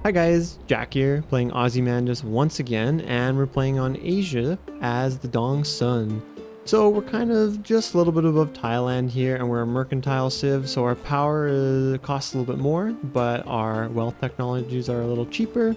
Hi guys, Jack here, playing Ozymandias once again, and we're playing on Asia as the Dong Sun. So we're kind of just a little bit above Thailand here, and we're a mercantile civ, so our power costs a little bit more, but our wealth technologies are a little cheaper.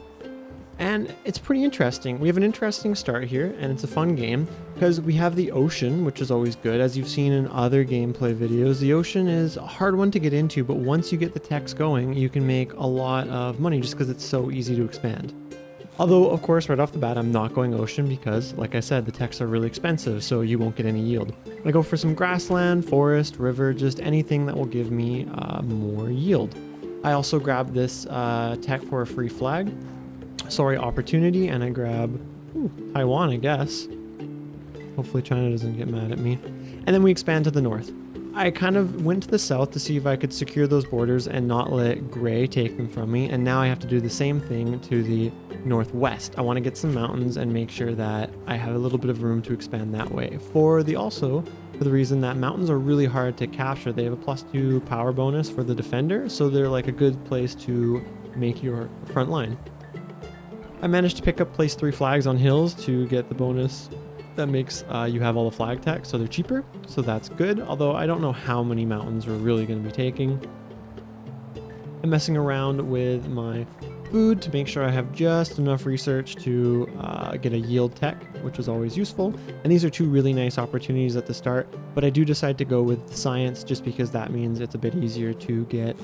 And it's pretty interesting. We have an interesting start here, and it's a fun game because we have the ocean, which is always good. As you've seen in other gameplay videos, the ocean is a hard one to get into, but once you get the techs going, you can make a lot of money just because it's so easy to expand. Although, of course, right off the bat, I'm not going ocean because, like I said, the techs are really expensive, so you won't get any yield. I go for some grassland, forest, river, just anything that will give me more yield. I also grab this tech for a free flag. Sorry, opportunity, and I grab Taiwan, I guess. Hopefully China doesn't get mad at me. And then we expand to the north. I kind of went to the south to see if I could secure those borders and not let gray take them from me. And now I have to do the same thing to the northwest. I want to get some mountains and make sure that I have a little bit of room to expand that way. For the reason that mountains are really hard to capture. They have a +2 power bonus for the defender, so they're like a good place to make your front line. I managed to pick up place 3 flags on hills to get the bonus that makes you have all the flag tech, so they're cheaper, so that's good, although I don't know how many mountains we're really going to be taking. I'm messing around with my food to make sure I have just enough research to get a yield tech, which is always useful, and these are 2 really nice opportunities at the start, but I do decide to go with science just because that means it's a bit easier to get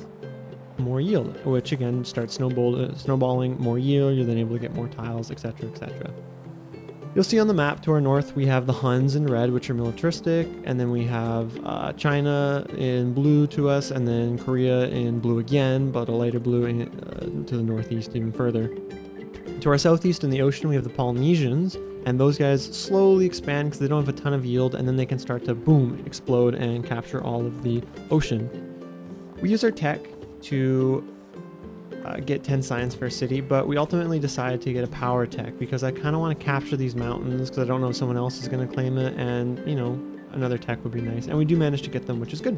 more yield, which again starts snowballing more yield. You're then able to get more tiles, etc, etc. You'll see on the map to our north we have the Huns in red, which are militaristic, and then we have China in blue to us, and then Korea in blue again, but a lighter blue to the northeast even further. To our southeast in the ocean we have the Polynesians, and those guys slowly expand because they don't have a ton of yield, and then they can start to boom, explode, and capture all of the ocean. We use our tech to get 10 science for a city, but we ultimately decided to get a power tech because I kind of want to capture these mountains because I don't know if someone else is going to claim it, and you know, another tech would be nice, and we do manage to get them, which is good.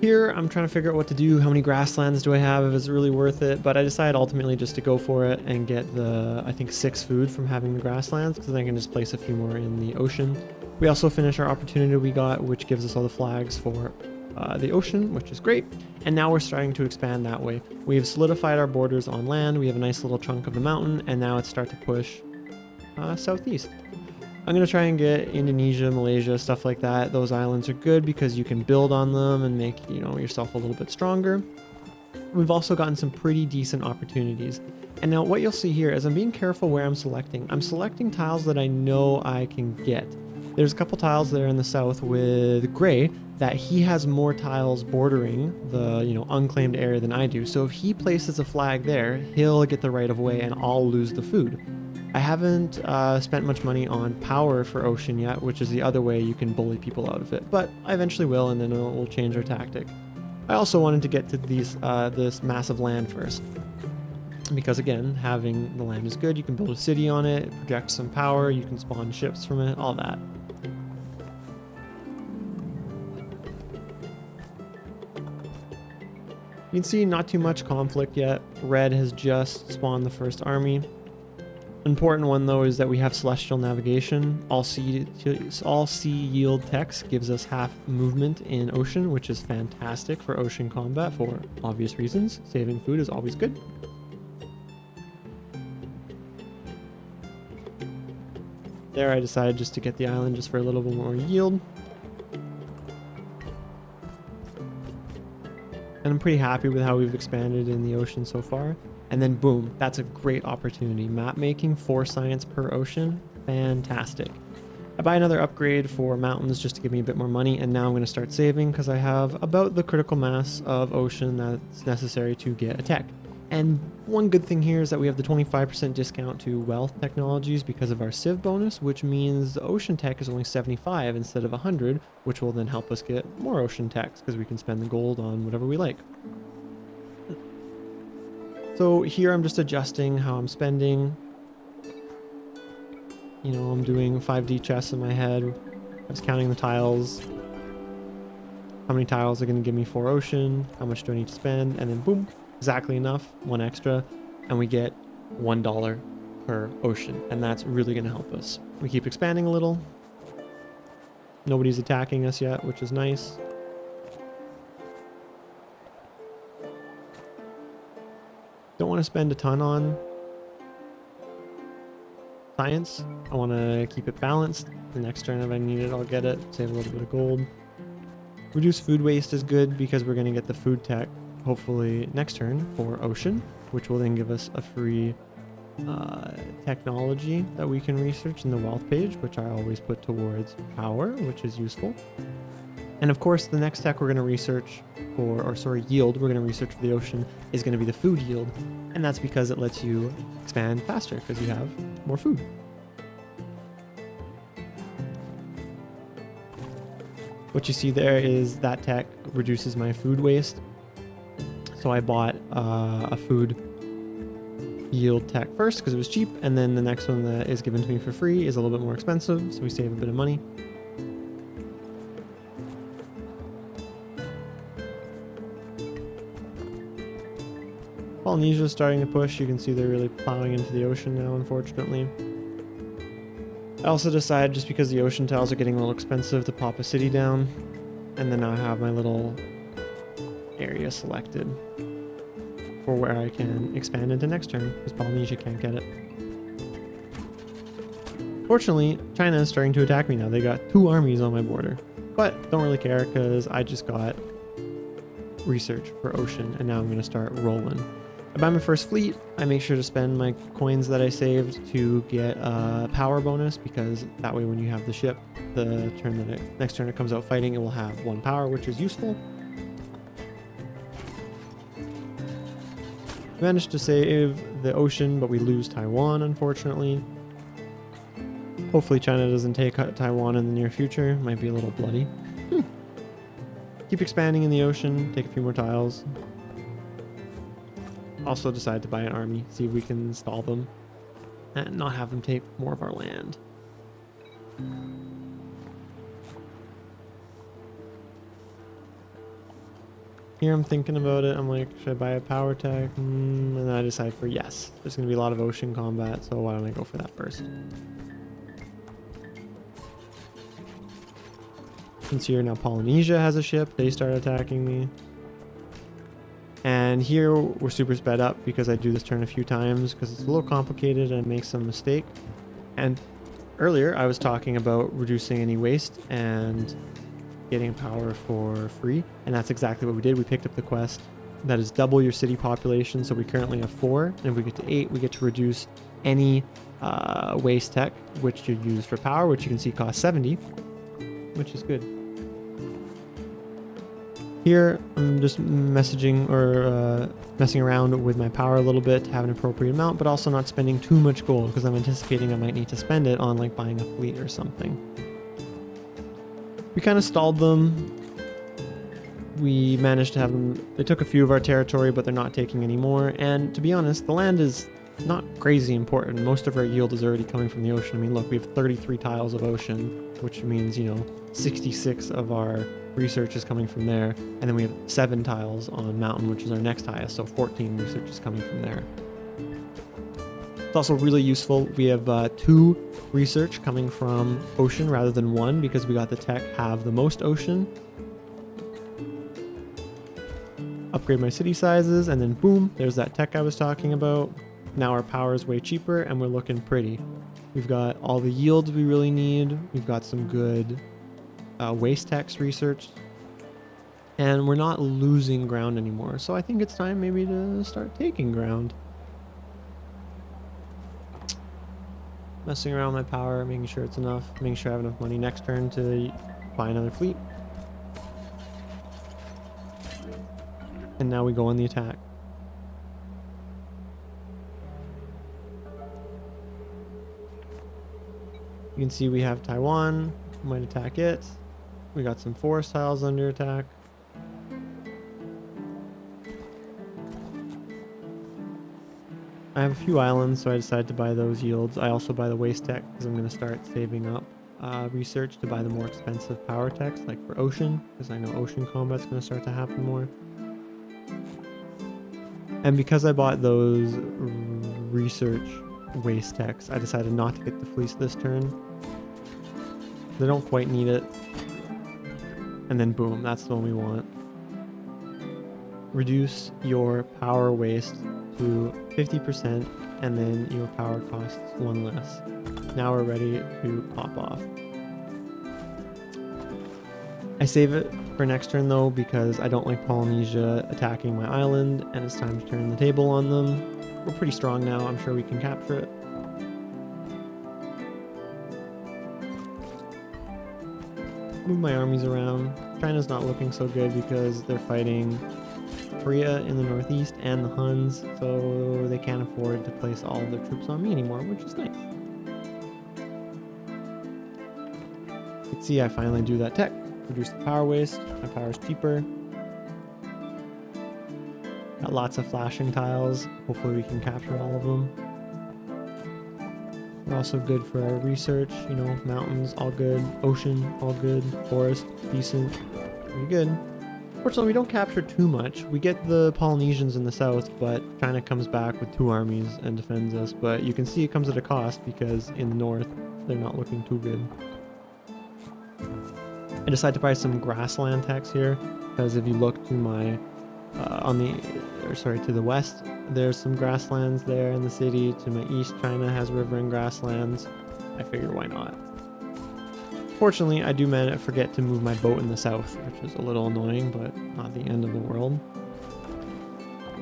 Here I'm trying to figure out what to do. How many grasslands do I have, if it's really worth it, but I decided ultimately just to go for it and get the, I think, 6 food from having the grasslands, because then I can just place a few more in the ocean. We also finish our opportunity we got, which gives us all the flags for the ocean, which is great, and now we're starting to expand that way. We've solidified our borders on land, we have a nice little chunk of the mountain, and now it's start to push southeast. I'm going to try and get Indonesia, Malaysia, stuff like that. Those islands are good because you can build on them and make, you know, yourself a little bit stronger. We've also gotten some pretty decent opportunities. And now what you'll see here is I'm being careful where I'm selecting. I'm selecting tiles that I know I can get. There's a couple tiles there in the south with gray that he has more tiles bordering the, you know, unclaimed area than I do. So if he places a flag there, he'll get the right of way and I'll lose the food. I haven't spent much money on power for ocean yet, which is the other way you can bully people out of it, but I eventually will, and then we'll change our tactic. I also wanted to get to these this massive land first, because again, having the land is good. You can build a city on it, project some power, you can spawn ships from it, all that. You can see not too much conflict yet. Red has just spawned the first army. Important one though is that we have celestial navigation. All sea yield text gives us half movement in ocean, which is fantastic for ocean combat for obvious reasons. Saving food is always good. There I decided just to get the island just for a little bit more yield. And I'm pretty happy with how we've expanded in the ocean so far. And then boom, that's a great opportunity. Map making, 4 science per ocean, fantastic. I buy another upgrade for mountains just to give me a bit more money, and now I'm going to start saving because I have about the critical mass of ocean that's necessary to get a tech. And one good thing here is that we have the 25% discount to wealth technologies because of our civ bonus, which means the ocean tech is only 75 instead of 100, which will then help us get more ocean techs because we can spend the gold on whatever we like. So here I'm just adjusting how I'm spending. You know, I'm doing 5D chess in my head. I was counting the tiles. How many tiles are going to give me 4 ocean? How much do I need to spend? And then boom, exactly enough, one extra, and we get $1 per ocean, and that's really going to help us. We keep expanding a little. Nobody's attacking us yet, which is nice. Don't want to spend a ton on science. I want to keep it balanced. The next turn, if I need it, I'll get it. Save a little bit of gold. Reduce food waste is good because we're going to get the food tech, hopefully next turn, for ocean, which will then give us a free technology that we can research in the wealth page, which I always put towards power, which is useful. And of course, the next tech we're going to research for, or sorry, yield we're going to research for the ocean is going to be the food yield. And that's because it lets you expand faster because you have more food. What you see there is that tech reduces my food waste. So I bought a food yield tech first because it was cheap, and then the next one that is given to me for free is a little bit more expensive, so we save a bit of money. Polynesia is starting to push. You can see they're really plowing into the ocean now, unfortunately. I also decided, just because the ocean tiles are getting a little expensive, to pop a city down, and then I have my little area selected for where I can expand into next turn, because Polynesia can't get it. Fortunately, China is starting to attack me now. They got 2 armies on my border, but don't really care because I just got research for ocean, and now I'm going to start rolling. I buy my first fleet. I make sure to spend my coins that I saved to get a power bonus, because that way when you have the ship, the turn that next turn it comes out fighting, it will have 1 power, which is useful. We managed to save the ocean, but we lose Taiwan, unfortunately. Hopefully China doesn't take Taiwan in the near future. Might be a little bloody. Keep expanding in the ocean, take a few more tiles. Also decide to buy an army, see if we can stall them and not have them take more of our land. Here I'm thinking about it. I'm like, should I buy a power tech? And then I decide for yes. There's going to be a lot of ocean combat, so why don't I go for that first? Since here now Polynesia has a ship, they start attacking me. And here we're super sped up because I do this turn a few times because it's a little complicated and make some mistake. And earlier I was talking about reducing any waste and getting power for free, and that's exactly what we did. We picked up the quest that is double your city population, so we currently have 4, and if we get to 8 we get to reduce any waste tech which you use for power, which you can see costs 70, which is good. Here I'm just messing around with my power a little bit to have an appropriate amount, but also not spending too much gold because I'm anticipating I might need to spend it on like buying a fleet or something. We kind of stalled them. We managed to have them, they took a few of our territory, but they're not taking any more. And to be honest, the land is not crazy important. Most of our yield is already coming from the ocean. I mean, look, we have 33 tiles of ocean, which means, 66 of our research is coming from there. And then we have 7 tiles on mountain, which is our next highest. So 14 research is coming from there. It's also really useful. We have 2 research coming from ocean rather than 1 because we got the tech have the most ocean. Upgrade my city sizes, and then boom, there's that tech I was talking about. Now our power is way cheaper and we're looking pretty. We've got all the yields we really need. We've got some good waste techs researched, and we're not losing ground anymore. So I think it's time maybe to start taking ground. Messing around with my power, making sure it's enough, making sure I have enough money next turn to buy another fleet. And now we go on the attack. You can see we have Taiwan, we might attack it. We got some forest tiles under attack. I have a few islands, so I decided to buy those yields. I also buy the waste tech because I'm going to start saving up research to buy the more expensive power techs, like for ocean, because I know ocean combat's going to start to happen more. And because I bought those research waste techs, I decided not to get the fleece this turn. They don't quite need it. And then boom, that's the one we want. Reduce your power waste to 50%, and then your power costs 1 less. Now we're ready to pop off. I save it for next turn though, because I don't like Polynesia attacking my island, and it's time to turn the table on them. We're pretty strong now, I'm sure we can capture it. Move my armies around. China's not looking so good because they're fighting Korea in the northeast and the Huns, so they can't afford to place all of their troops on me anymore, which is nice. You can see I finally do that tech. Reduce the power waste. My power is cheaper. Got lots of flashing tiles. Hopefully we can capture all of them. They're also good for our research, you know, mountains, all good, ocean, all good, forest, decent, pretty good. Fortunately, we don't capture too much. We get the Polynesians in the south, but China comes back with 2 armies and defends us. But you can see it comes at a cost because in the north, they're not looking too good. I decided to buy some grassland techs here because if you look to my, to the west, there's some grasslands there in the city. To my east, China has river and grasslands. I figure why not. Fortunately, I do forget to move my boat in the south, which is a little annoying, but not the end of the world.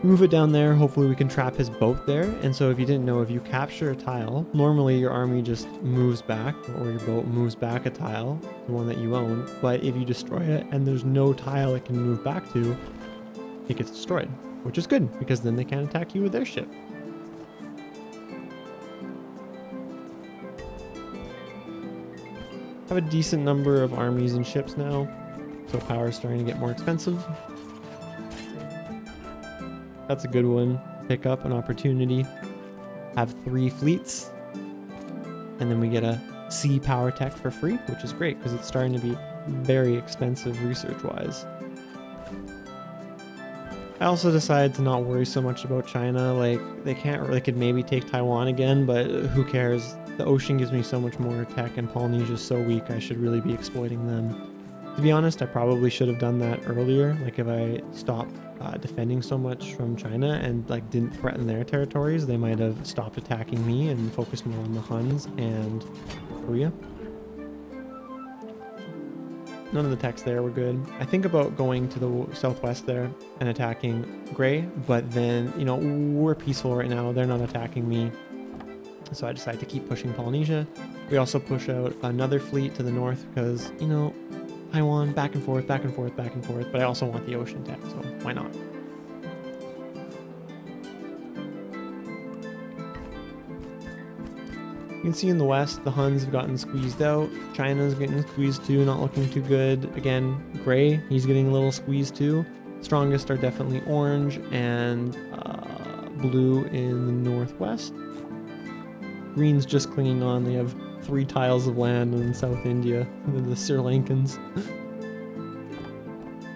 Move it down there. Hopefully we can trap his boat there. And so if you didn't know, if you capture a tile, normally your army just moves back, or your boat moves back a tile, the one that you own. But if you destroy it and there's no tile it can move back to, it gets destroyed, which is good because then they can't attack you with their ship. I have a decent number of armies and ships now, so power is starting to get more expensive. That's a good one. Pick up an opportunity. Have 3 fleets, and then we get a sea power tech for free, which is great because it's starting to be very expensive research-wise. I also decided to not worry so much about China. Like, they could maybe take Taiwan again, but who cares? The ocean gives me so much more tech, and Polynesia is so weak, I should really be exploiting them. To be honest, I probably should have done that earlier. Like, if I stopped defending so much from China and like didn't threaten their territories, they might have stopped attacking me and focused more on the Huns and Korea. None of the techs there were good. I think about going to the southwest there and attacking Gray, but then, you know, we're peaceful right now. They're not attacking me. So I decided to keep pushing Polynesia. We also push out another fleet to the north because, you know, Taiwan, back and forth, back and forth, back and forth. But I also want the ocean tech, so why not? You can see in the west, the Huns have gotten squeezed out. China's getting squeezed too, not looking too good. Again, Gray, he's getting a little squeezed too. Strongest are definitely orange and blue in the northwest. Green's just clinging on. They have 3 tiles of land in South India, the Sri Lankans.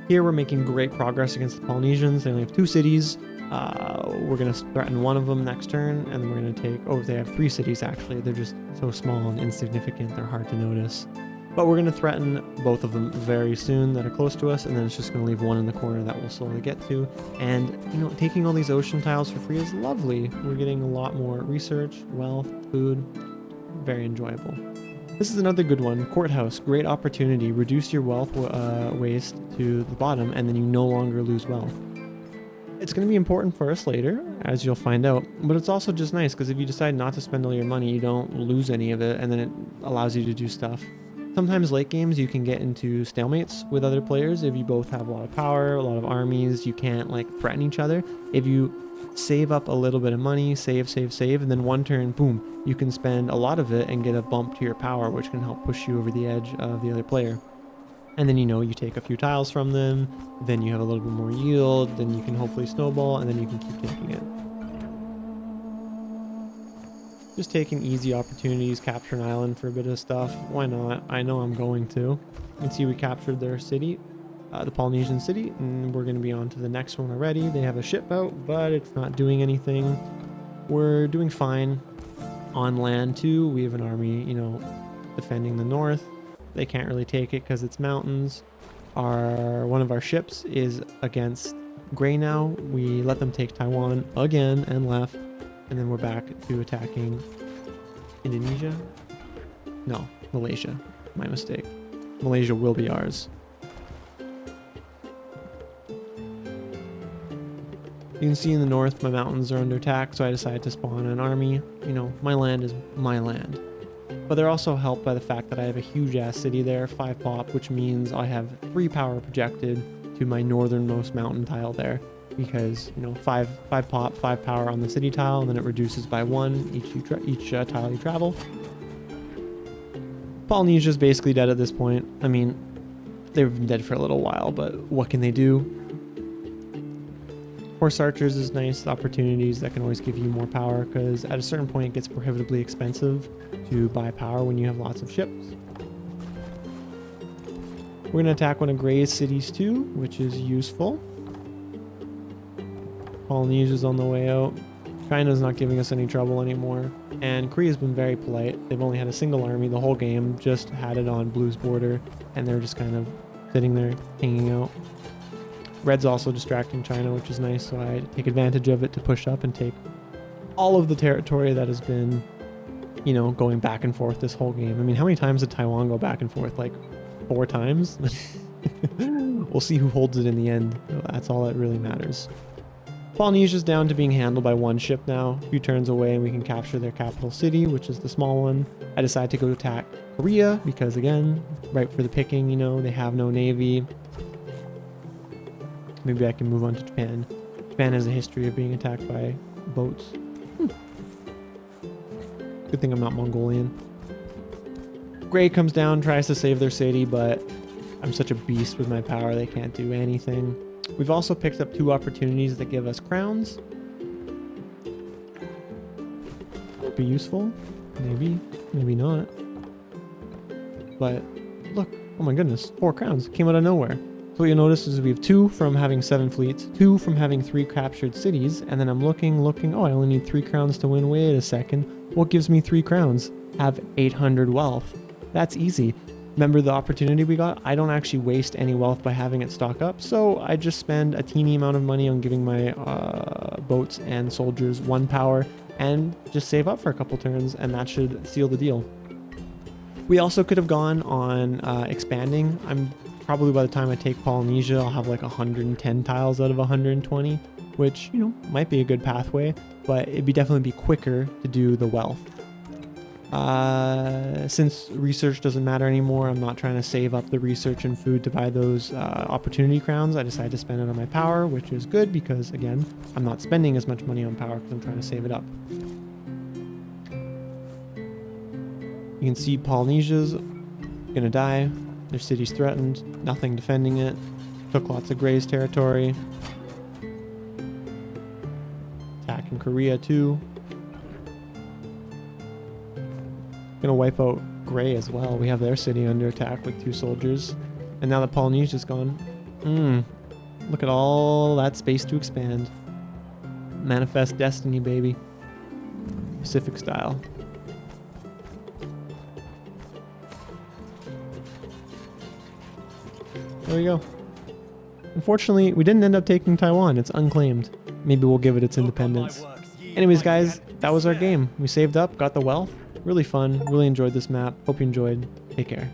Here we're making great progress against the Polynesians. They only have 2 cities. We're going to threaten one of them next turn, and then we're going to take... Oh, they have 3 cities, actually. They're just so small and insignificant, they're hard to notice. But we're going to threaten both of them very soon that are close to us, and then it's just going to leave one in the corner that we'll slowly get to. And, you know, taking all these ocean tiles for free is lovely. We're getting a lot more research, wealth, food. Very enjoyable. This is another good one. Courthouse, great opportunity. Reduce your wealth waste to the bottom, and then you no longer lose wealth. It's going to be important for us later, as you'll find out, but it's also just nice because if you decide not to spend all your money, you don't lose any of it, and then it allows you to do stuff. Sometimes late games you can get into stalemates with other players if you both have a lot of power, a lot of armies, you can't like threaten each other. If you save up a little bit of money, save, and then one turn, boom, you can spend a lot of it and get a bump to your power, which can help push you over the edge of the other player. And then, you know, you take a few tiles from them, then you have a little bit more yield, then you can hopefully snowball, and then you can keep taking it. Just taking easy opportunities, capture an island for a bit of stuff. Why not? I know I'm going to. You can see we captured their city. the Polynesian city, and we're going to be on to the next one already. They have a ship out, but it's not doing anything. We're doing fine on land too. We have an army, you know, defending the north. They can't really take it because it's mountains. One of our ships is against Gray now. We let them take Taiwan again and left, and then we're back to attacking Indonesia. No, Malaysia. My mistake. Malaysia will be ours. You can see in the north my mountains are under attack, so I decided to spawn an army. You know, my land is my land. But they're also helped by the fact that I have a huge ass city there, 5 pop, which means I have 3 power projected to my northernmost mountain tile there. Because, you know, 5 pop, 5 power on the city tile, and then it reduces by 1 each tile you travel. Polynesia's basically dead at this point. I mean, they've been dead for a little while, but what can they do? Horse archers is nice, opportunities that can always give you more power, because at a certain point it gets prohibitively expensive to buy power when you have lots of ships. We're going to attack one of Gray's cities too, which is useful. Polynesia's on the way out. China's not giving us any trouble anymore, and Korea's been very polite. They've only had a single army the whole game, just had it on Blue's border, and they're just kind of sitting there hanging out. Red's also distracting China, which is nice, so I take advantage of it to push up and take all of the territory that has been, you know, going back and forth this whole game. I mean, how many times did Taiwan go back and forth? Like 4 times? We'll see who holds it in the end. That's all that really matters. Polynesia's down to being handled by 1 ship now. A few turns away and we can capture their capital city, which is the small one. I decide to go attack Korea because, again, right for the picking, you know, they have no navy. Maybe I can move on to Japan. Japan has a history of being attacked by boats. Good thing I'm not Mongolian. Gray comes down, tries to save their city, but I'm such a beast with my power, they can't do anything. We've also picked up 2 opportunities that give us crowns. Will be useful. Maybe. Maybe not. But look, oh my goodness, 4 crowns. Came out of nowhere. So what you'll notice is we have 2 from having 7 fleets, 2 from having 3 captured cities, and then I'm looking, oh, I only need 3 crowns to win. Wait a second. What gives me 3 crowns? Have 800 wealth. That's easy. Remember the opportunity we got? I don't actually waste any wealth by having it stock up, so I just spend a teeny amount of money on giving my boats and soldiers 1 power, and just save up for a couple turns, and that should seal the deal. We also could have gone on expanding. I'm probably, by the time I take Polynesia, I'll have like 110 tiles out of 120, which, you know, might be a good pathway, but it'd definitely be quicker to do the wealth. Since research doesn't matter anymore, I'm not trying to save up the research and food to buy those opportunity crowns. I decided to spend it on my power, which is good because, again, I'm not spending as much money on power because I'm trying to save it up. You can see Polynesia's gonna die. Their city's threatened. Nothing defending it. Took lots of Gray's territory. Attacking Korea too. Gonna wipe out Gray as well. We have their city under attack with 2 soldiers. And now that Polynesia's gone. Look at all that space to expand. Manifest destiny, baby. Pacific style. There we go. Unfortunately, we didn't end up taking Taiwan. It's unclaimed. Maybe we'll give it its independence. Anyways, guys, that was our game. We saved up, got the wealth. Really fun. Really enjoyed this map. Hope you enjoyed. Take care.